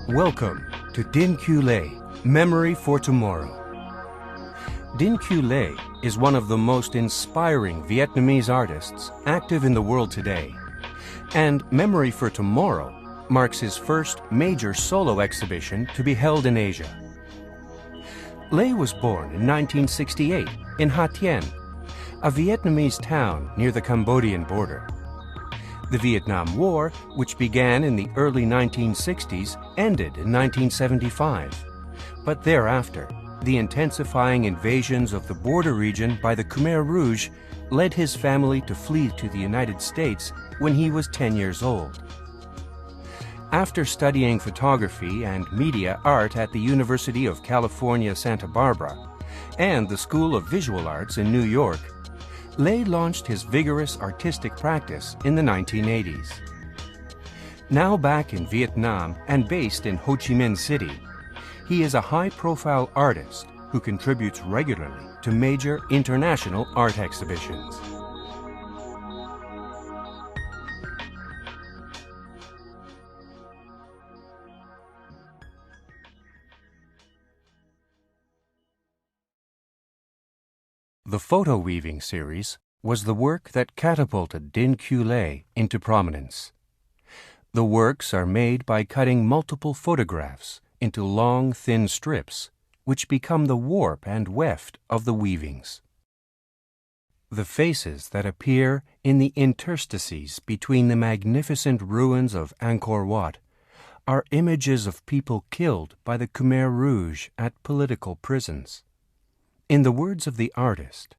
Welcome to Dinh Q, Memory for Tomorrow. Dinh Q is one of the most inspiring Vietnamese artists active in the world today, and Memory for Tomorrow marks his first major solo exhibition to be held in Asia. Lê was born in 1968 in Ha Tien, a Vietnamese town near the Cambodian border. The Vietnam War, which began in the early 1960s, ended in 1975. But thereafter, the intensifying invasions of the border region by the Khmer Rouge led his family to flee to the United States when he was 10 years old. After studying photography and media art at the University of California, Santa Barbara, and the School of Visual Arts in New York, Lê launched his vigorous artistic practice in the 1980s. Now back in Vietnam and based in Ho Chi Minh City, he is a high-profile artist who contributes regularly to major international art exhibitions. The photo weaving series was the work that catapulted Dinh Q into prominence. The works are made by cutting multiple photographs into long, thin strips, which become the warp and weft of the weavings. The faces that appear in the interstices between the magnificent ruins of Angkor Wat are images of people killed by the Khmer Rouge at political prisons. In the words of the artist,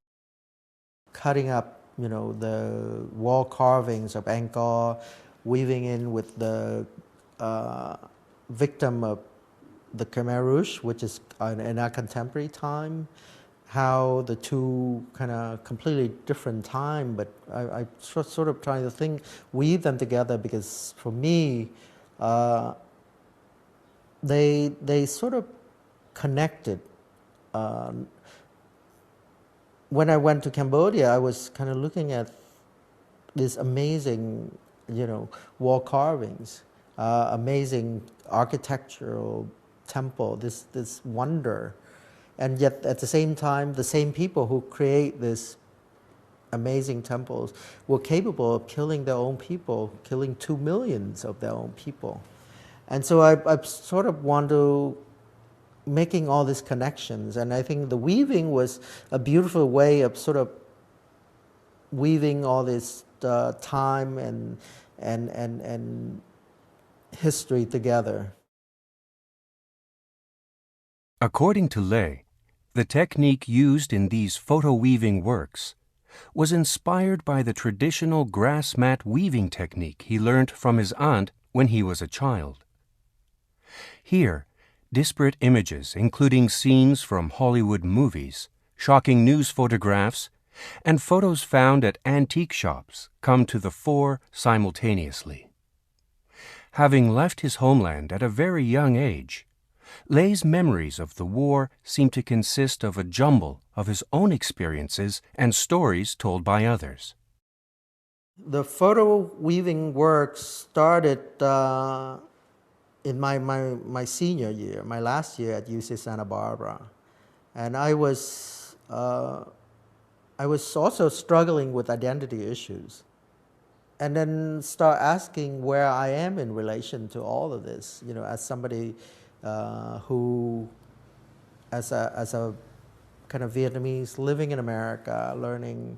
cutting up, the wall carvings of Angkor, weaving in with the victim of the Khmer Rouge, which is in our contemporary time, how the two kind of completely different time, but I sort of trying to weave them together because for me, they sort of connected. When I went to Cambodia, I was kind of looking at these amazing, wall carvings, amazing architectural temple, this wonder. And yet at the same time, the same people who create these amazing temples were capable of killing their own people, killing 2 million of their own people. And so I sort of want to making all these connections, and I think the weaving was a beautiful way of sort of weaving all this time and history together. According to Lê, the technique used in these photo weaving works was inspired by the traditional grass mat weaving technique he learned from his aunt when he was a child. Here, disparate images, including scenes from Hollywood movies, shocking news photographs, and photos found at antique shops, come to the fore simultaneously. Having left his homeland at a very young age, Lé's memories of the war seem to consist of a jumble of his own experiences and stories told by others. The photo weaving work started in my senior year, my last year at UC Santa Barbara, and I was also struggling with identity issues, and then start asking where I am in relation to all of this. As somebody who, as a kind of Vietnamese living in America, learning,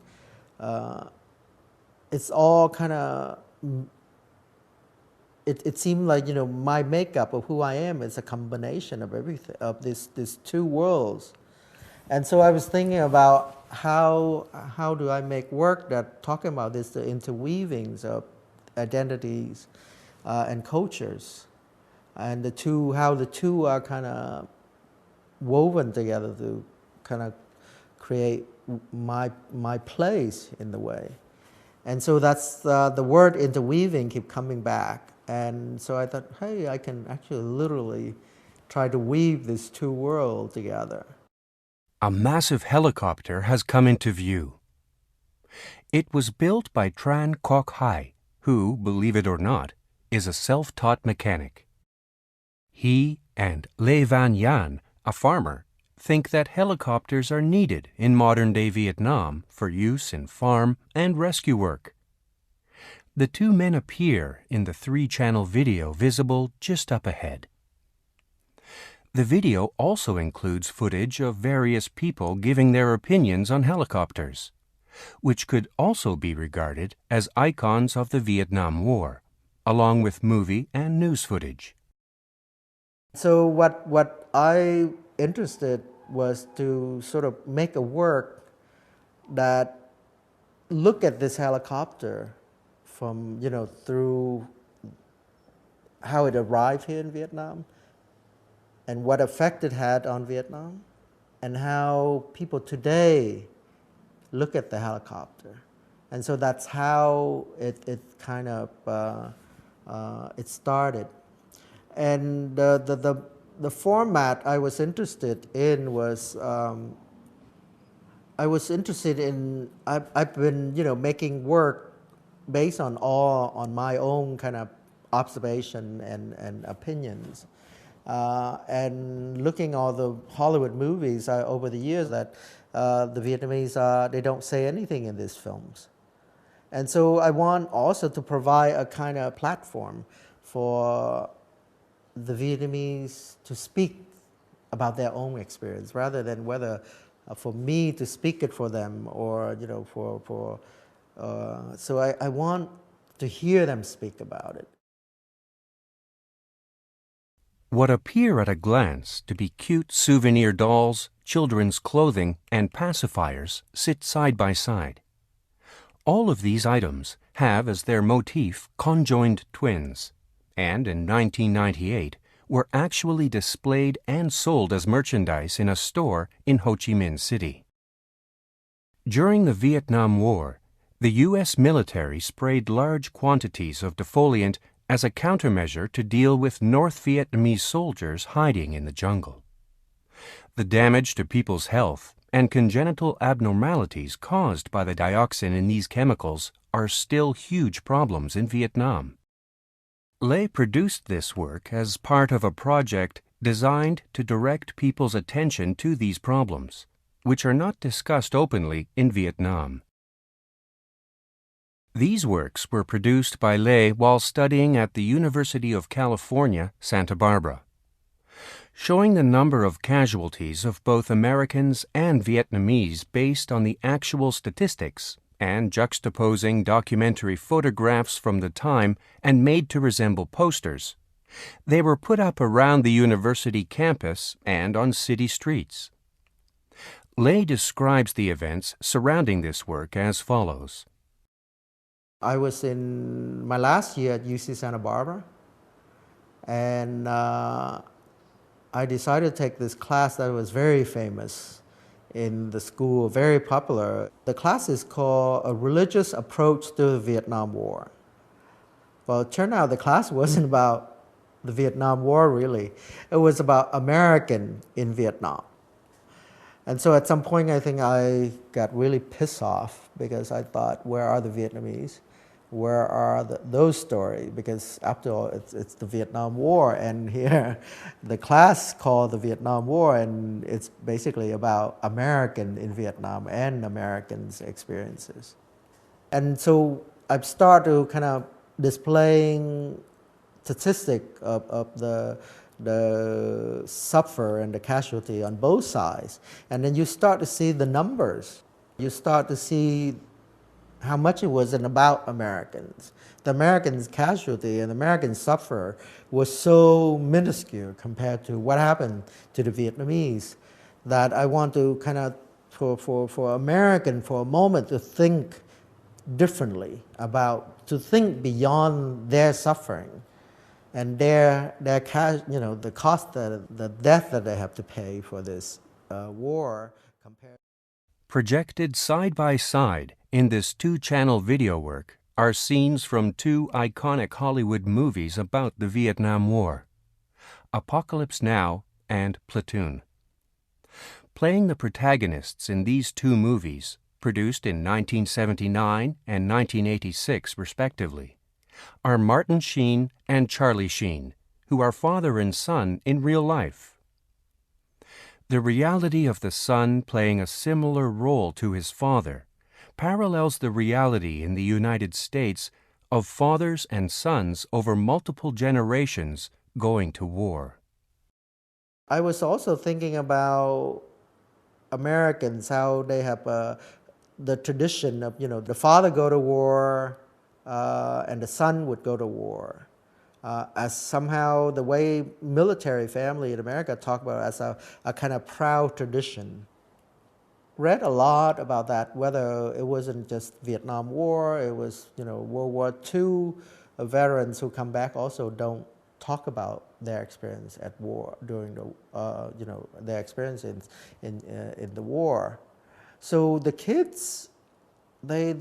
it's all kind of. It seemed like my makeup of who I am is a combination of everything, of these two worlds, and so I was thinking about how do I make work that talking about this, the interweavings of identities and cultures, and how the two are kind of woven together to kind of create my place in the way, and so that's the word interweaving keep coming back. And so I thought, hey, I can actually literally try to weave these two worlds together. A massive helicopter has come into view. It was built by Tran Kok Hai, who, believe it or not, is a self-taught mechanic. He and Lê Van Yan, a farmer, think that helicopters are needed in modern-day Vietnam for use in farm and rescue work. The two men appear in the 3-channel video visible just up ahead. The video also includes footage of various people giving their opinions on helicopters, which could also be regarded as icons of the Vietnam War, along with movie and news footage. So what I interested was to sort of make a work that look at this helicopter from, through how it arrived here in Vietnam and what effect it had on Vietnam and how people today look at the helicopter. And so that's how it kind of it started. And the format I was interested in was I've been making work based on my own kind of observation and opinions, and looking all the Hollywood movies over the years that the Vietnamese they don't say anything in these films, and so I want also to provide a kind of platform for the Vietnamese to speak about their own experience rather than whether for me to speak it for them or so I want to hear them speak about it. What appear at a glance to be cute souvenir dolls, children's clothing, and pacifiers sit side by side. All of these items have as their motif conjoined twins, and in 1998 were actually displayed and sold as merchandise in a store in Ho Chi Minh City. During the Vietnam War, the U.S. military sprayed large quantities of defoliant as a countermeasure to deal with North Vietnamese soldiers hiding in the jungle. The damage to people's health and congenital abnormalities caused by the dioxin in these chemicals are still huge problems in Vietnam. Lê produced this work as part of a project designed to direct people's attention to these problems, which are not discussed openly in Vietnam. These works were produced by Lê while studying at the University of California, Santa Barbara. Showing the number of casualties of both Americans and Vietnamese based on the actual statistics and juxtaposing documentary photographs from the time and made to resemble posters, they were put up around the university campus and on city streets. Lê describes the events surrounding this work as follows. I was in my last year at UC Santa Barbara, and I decided to take this class that was very famous in the school, very popular. The class is called A Religious Approach to the Vietnam War. Well, it turned out the class wasn't about the Vietnam War, really. It was about American in Vietnam. And so at some point, I think I got really pissed off because I thought, where are the Vietnamese? Where are those stories? Because after all, it's the Vietnam War, and here the class called the Vietnam War, and it's basically about American in Vietnam and Americans' experiences. And so I've started to kind of displaying statistic of the suffer and the casualty on both sides. And then you start to see the numbers. You start to see how much it wasn't about Americans. The Americans' casualty and the American suffer was so minuscule compared to what happened to the Vietnamese that I want to kind of, for American, for a moment, to think differently to think beyond their suffering and the cost, the death that they have to pay for this war. Projected side by side in this 2-channel video work are scenes from 2 iconic Hollywood movies about the Vietnam War, Apocalypse Now and Platoon. Playing the protagonists in these 2 movies, produced in 1979 and 1986 respectively, are Martin Sheen and Charlie Sheen, who are father and son in real life. The reality of the son playing a similar role to his father parallels the reality in the United States of fathers and sons over multiple generations going to war. I was also thinking about Americans, how they have the tradition of, the father go to war and the son would go to war. As somehow the way military family in America talk about it as a kind of proud tradition. Read a lot about that, whether it wasn't just Vietnam War, it was World War II. Veterans who come back also don't talk about their experience at war during the their experience in the war. So the kids, they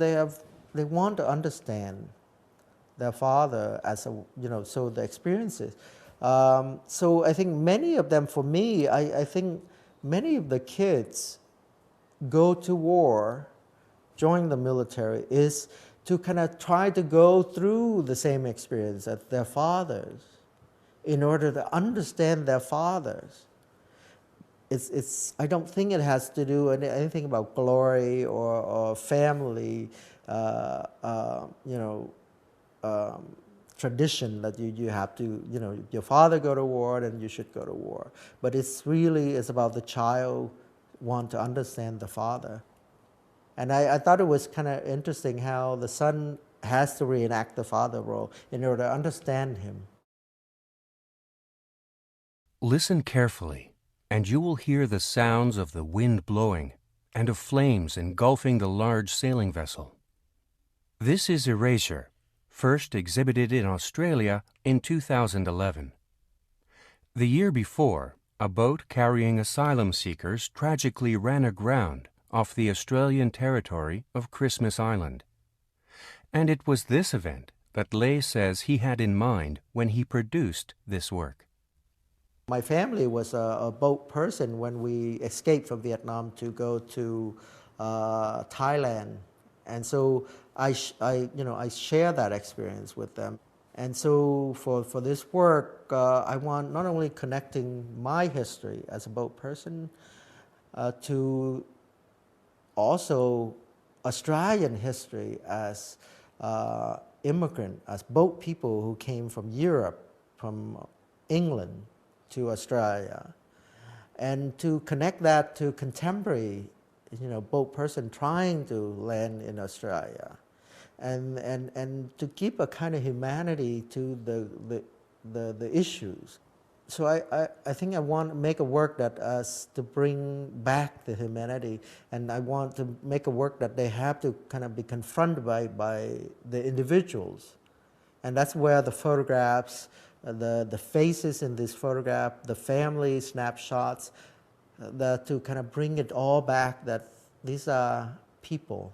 want to understand their father as so the experiences. So I think many of them, for me, I think many of the kids go to war, join the military, is to kind of try to go through the same experience as their fathers in order to understand their fathers. I don't think it has to do anything about glory or family, tradition that you have to, your father go to war, then you should go to war. But it's about the child want to understand the father. And I thought it was kind of interesting how the son has to reenact the father role in order to understand him. Listen carefully, and you will hear the sounds of the wind blowing and of flames engulfing the large sailing vessel. This is Erasure, first exhibited in Australia in 2011. The year before, a boat carrying asylum seekers tragically ran aground off the Australian territory of Christmas Island. And it was this event that Lê says he had in mind when he produced this work. My family was a boat person when we escaped from Vietnam to go to Thailand. And so I share that experience with them. And so for this work, I want not only connecting my history as a boat person to also Australian history as immigrant, as boat people who came from Europe, from England to Australia, and to connect that to contemporary, boat person trying to land in Australia. And to keep a kind of humanity to the issues. So I think I want to make a work that to bring back the humanity, and I want to make a work that they have to kind of be confronted by the individuals. And that's where the photographs, the faces in this photograph, the family snapshots, to kind of bring it all back that these are people.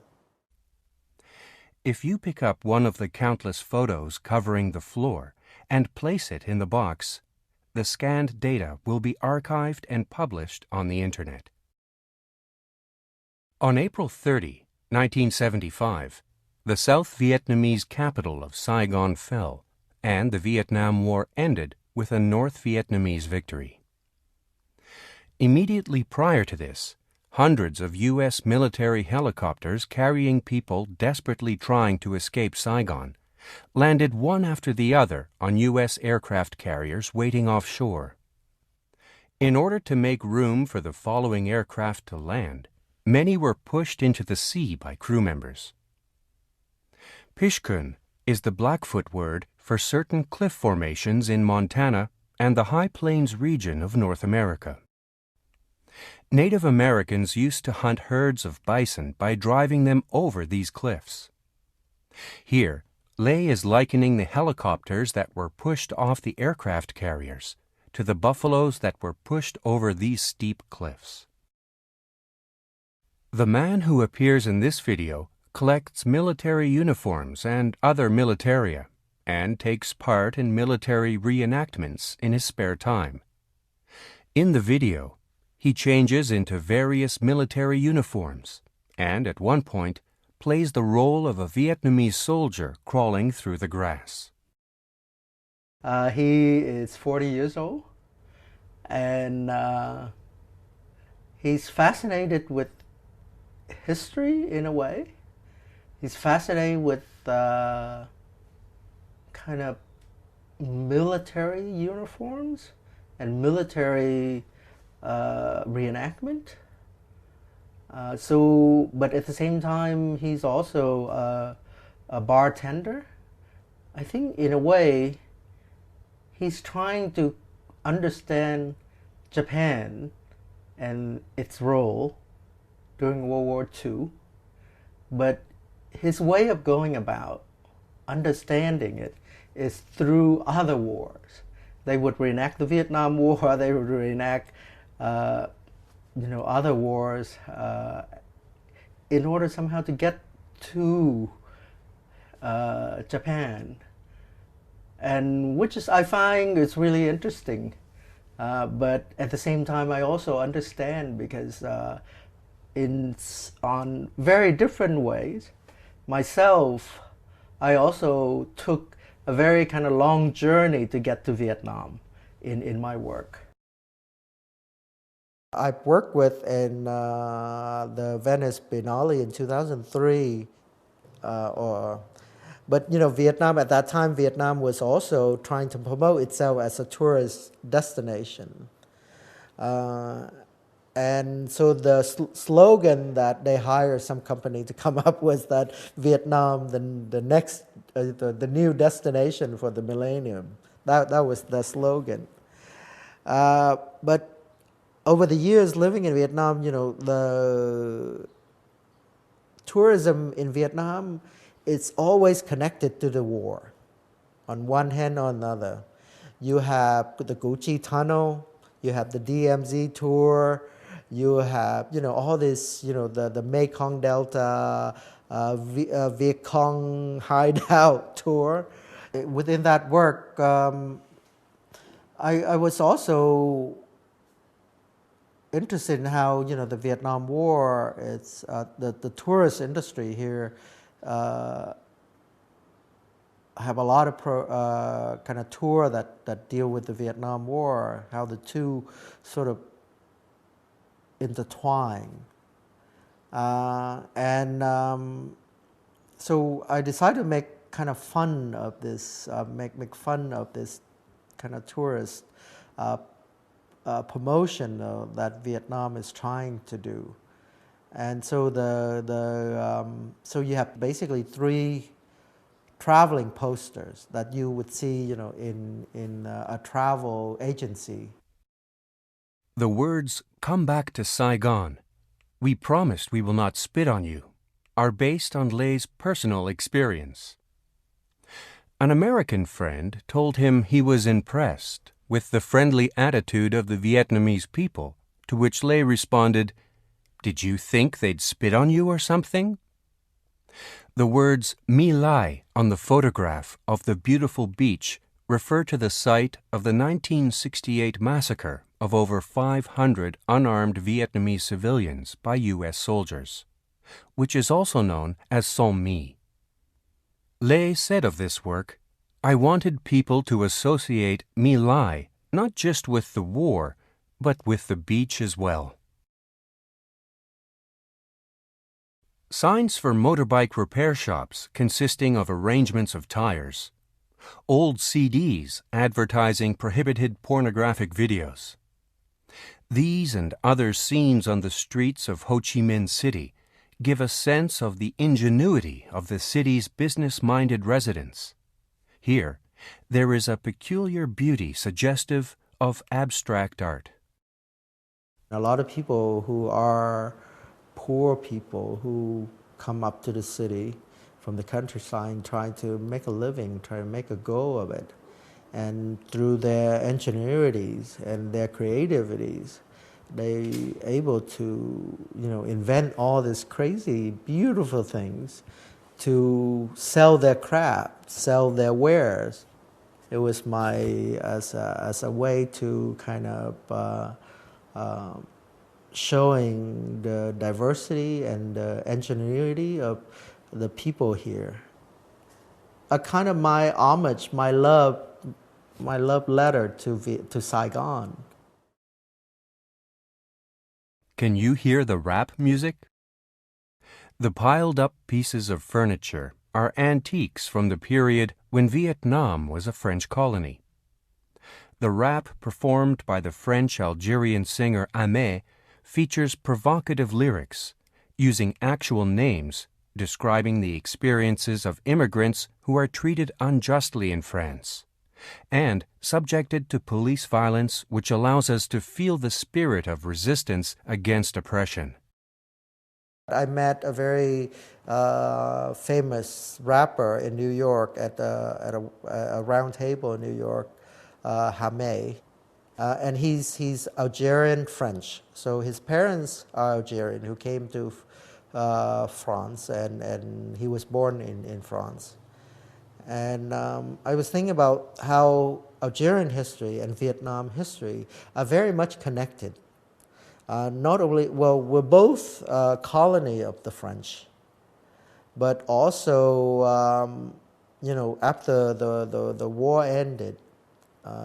If you pick up one of the countless photos covering the floor and place it in the box, the scanned data will be archived and published on the Internet. On April 30, 1975, the South Vietnamese capital of Saigon fell, and the Vietnam War ended with a North Vietnamese victory. Immediately prior to this, hundreds of U.S. military helicopters carrying people desperately trying to escape Saigon landed one after the other on U.S. aircraft carriers waiting offshore. In order to make room for the following aircraft to land, many were pushed into the sea by crew members. Pishkun is the Blackfoot word for certain cliff formations in Montana and the High Plains region of North America. Native Americans used to hunt herds of bison by driving them over these cliffs. Here, Lê is likening the helicopters that were pushed off the aircraft carriers to the buffaloes that were pushed over these steep cliffs. The man who appears in this video collects military uniforms and other militaria and takes part in military reenactments in his spare time. In the video, he changes into various military uniforms and, at one point, plays the role of a Vietnamese soldier crawling through the grass. He is 40 years old, and he's fascinated with history in a way. He's fascinated with kind of military uniforms and military reenactment. But at the same time, he's also a bartender. I think in a way, he's trying to understand Japan and its role during World War II, but his way of going about understanding it is through other wars. They would reenact the Vietnam War, they would reenact other wars in order somehow to get to Japan, and which is I find is really interesting. But at the same time, I also understand because on very different ways. Myself, I also took a very kind of long journey to get to Vietnam in my work. I worked with in the Venice Biennale in 2003, but Vietnam at that time, Vietnam was also trying to promote itself as a tourist destination. And so the slogan that they hired some company to come up with that Vietnam, the new destination for the millennium. That was the slogan. But over the years living in Vietnam, the tourism in Vietnam, it's always connected to the war, on one hand or another. You have the Củ Chi Tunnel, you have the DMZ tour, you have all this the Mekong Delta, Viet Cong hideout tour. Within that work, I was also interested in how the Vietnam War, it's the tourist industry here have a lot of kind of tour that deal with the Vietnam War, how the two sort of intertwine. So I decided to make kind of fun of this, make fun of this kind of tourist promotion that Vietnam is trying to do. And so so you have basically 3 traveling posters that you would see in a travel agency. The words, "Come back to Saigon. We promised we will not spit on you," are based on Lay's personal experience. An American friend told him he was impressed with the friendly attitude of the Vietnamese people, to which Lay responded, "Did you think they'd spit on you or something?" The words "My Lai" on the photograph of the beautiful beach refer to the site of the 1968 massacre of over 500 unarmed Vietnamese civilians by U.S. soldiers, which is also known as Son My. Lay said of this work, "I wanted people to associate My Lai not just with the war, but with the beach as well." Signs for motorbike repair shops consisting of arrangements of tires. Old CDs advertising prohibited pornographic videos. These and other scenes on the streets of Ho Chi Minh City give a sense of the ingenuity of the city's business-minded residents. Here, there is a peculiar beauty suggestive of abstract art. A lot of people who are poor people who come up to the city from the countryside trying to make a living, trying to make a go of it. And through their ingenuities and their creativities, they able to, invent all these crazy, beautiful things to sell their craft, sell their wares. It was as a way to kind of showing the diversity and the ingenuity of the people here. A kind of my homage, my love my love letter to Saigon. Can you hear the rap music? The piled-up pieces of furniture are antiques from the period when Vietnam was a French colony. The rap performed by the French-Algerian singer Ahmed features provocative lyrics, using actual names describing the experiences of immigrants who are treated unjustly in France, and subjected to police violence, which allows us to feel the spirit of resistance against oppression. I met a very famous rapper in New York at a round table in New York, Hamé, and he's Algerian French. So his parents are Algerian, who came to France, and he was born in France. And I was thinking about how Algerian history and Vietnam history are very much connected. Not only, well, we're both a colony of the French, but also, after the war ended,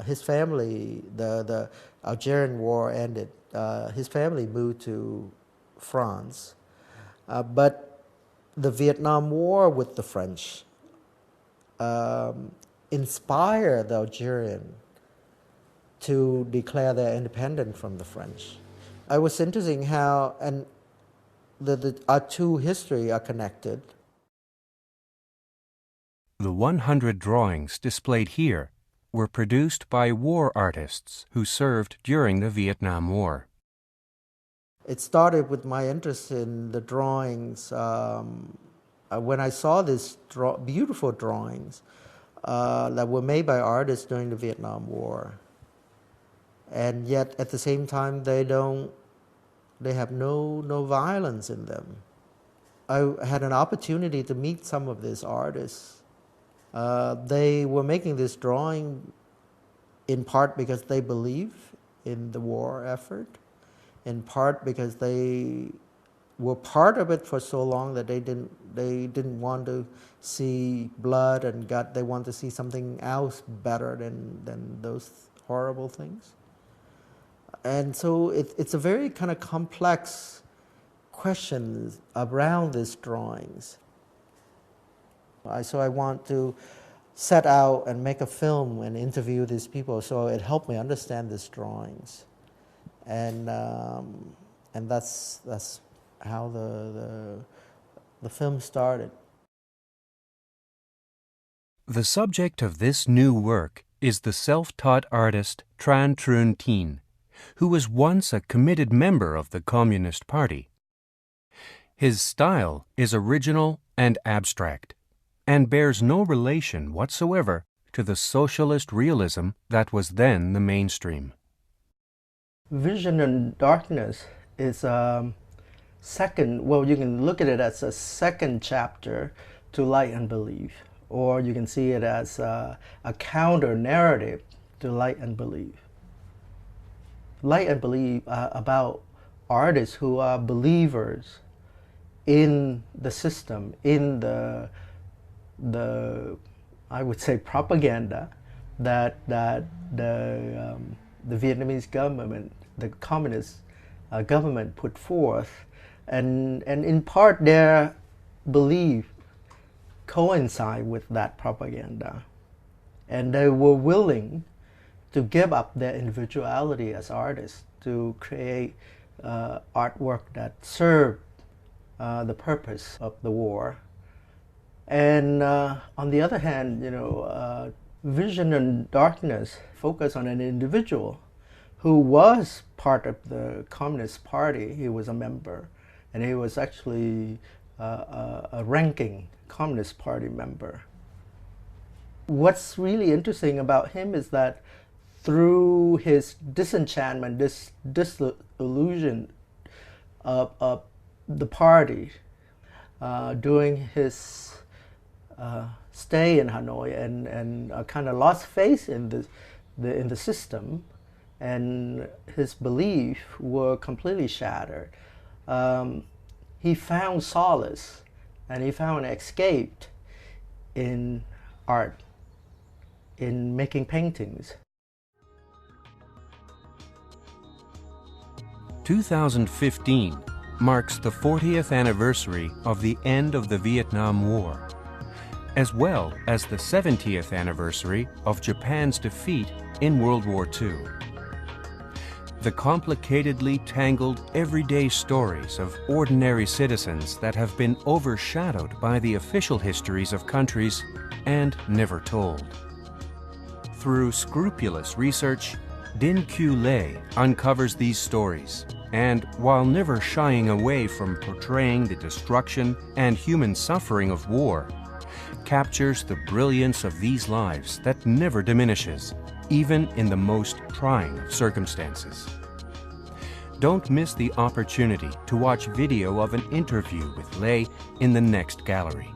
his family, the Algerian war ended, his family moved to France. But the Vietnam War with the French inspired the Algerian to declare their independence from the French. I was interesting how, and our two history are connected. The 100 drawings displayed here were produced by war artists who served during the Vietnam War. It started with my interest in the drawings. When I saw these beautiful drawings that were made by artists during the Vietnam War, and yet at the same time they have no violence in them. I had an opportunity to meet some of these artists. They were making this drawing in part because they believe in the war effort, in part because they were part of it for so long that they didn't want to see blood and gut. They want to see something else better than those horrible things. And so it's a very kind of complex question around these drawings. So I want to set out and make a film and interview these people, so it helped me understand these drawings. And that's how the film started. The subject of this new work is the self-taught artist Tran Truong Tien, who was once a committed member of the Communist Party. His style is original and abstract, and bears no relation whatsoever to the socialist realism that was then the mainstream. Vision and Darkness is second, well, you can look at it as a second chapter to Light and Belief, or you can see it as a counter narrative to Light and Belief. Light and Belief are about artists who are believers in the system, in the I would say propaganda that the Vietnamese government, the communist government put forth, and in part their belief coincide with that propaganda, and they were willing to give up their individuality as artists to create artwork that served the purpose of the war. And on the other hand, Vision and Darkness focus on an individual who was part of the Communist Party. He was a member, and he was actually a ranking Communist Party member. What's really interesting about him is that through his disenchantment, this disillusion of the party during his stay in Hanoi, and kind of lost faith in the system, and his beliefs were completely shattered. He found solace, and he found an escape in art, in making paintings. 2015 marks the 40th anniversary of the end of the Vietnam War, as well as the 70th anniversary of Japan's defeat in World War II. The complicatedly tangled everyday stories of ordinary citizens that have been overshadowed by the official histories of countries and never told. Through scrupulous research, Dinh Q uncovers these stories, and while never shying away from portraying the destruction and human suffering of war, captures the brilliance of these lives that never diminishes, even in the most trying of circumstances. Don't miss the opportunity to watch video of an interview with Lê in the next gallery.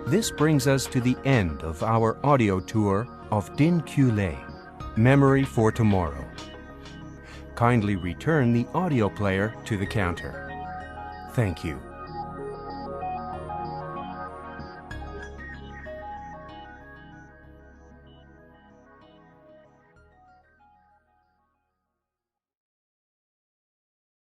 This brings us to the end of our audio tour of Dinh Q, Memory for Tomorrow. Kindly return the audio player to the counter. Thank you.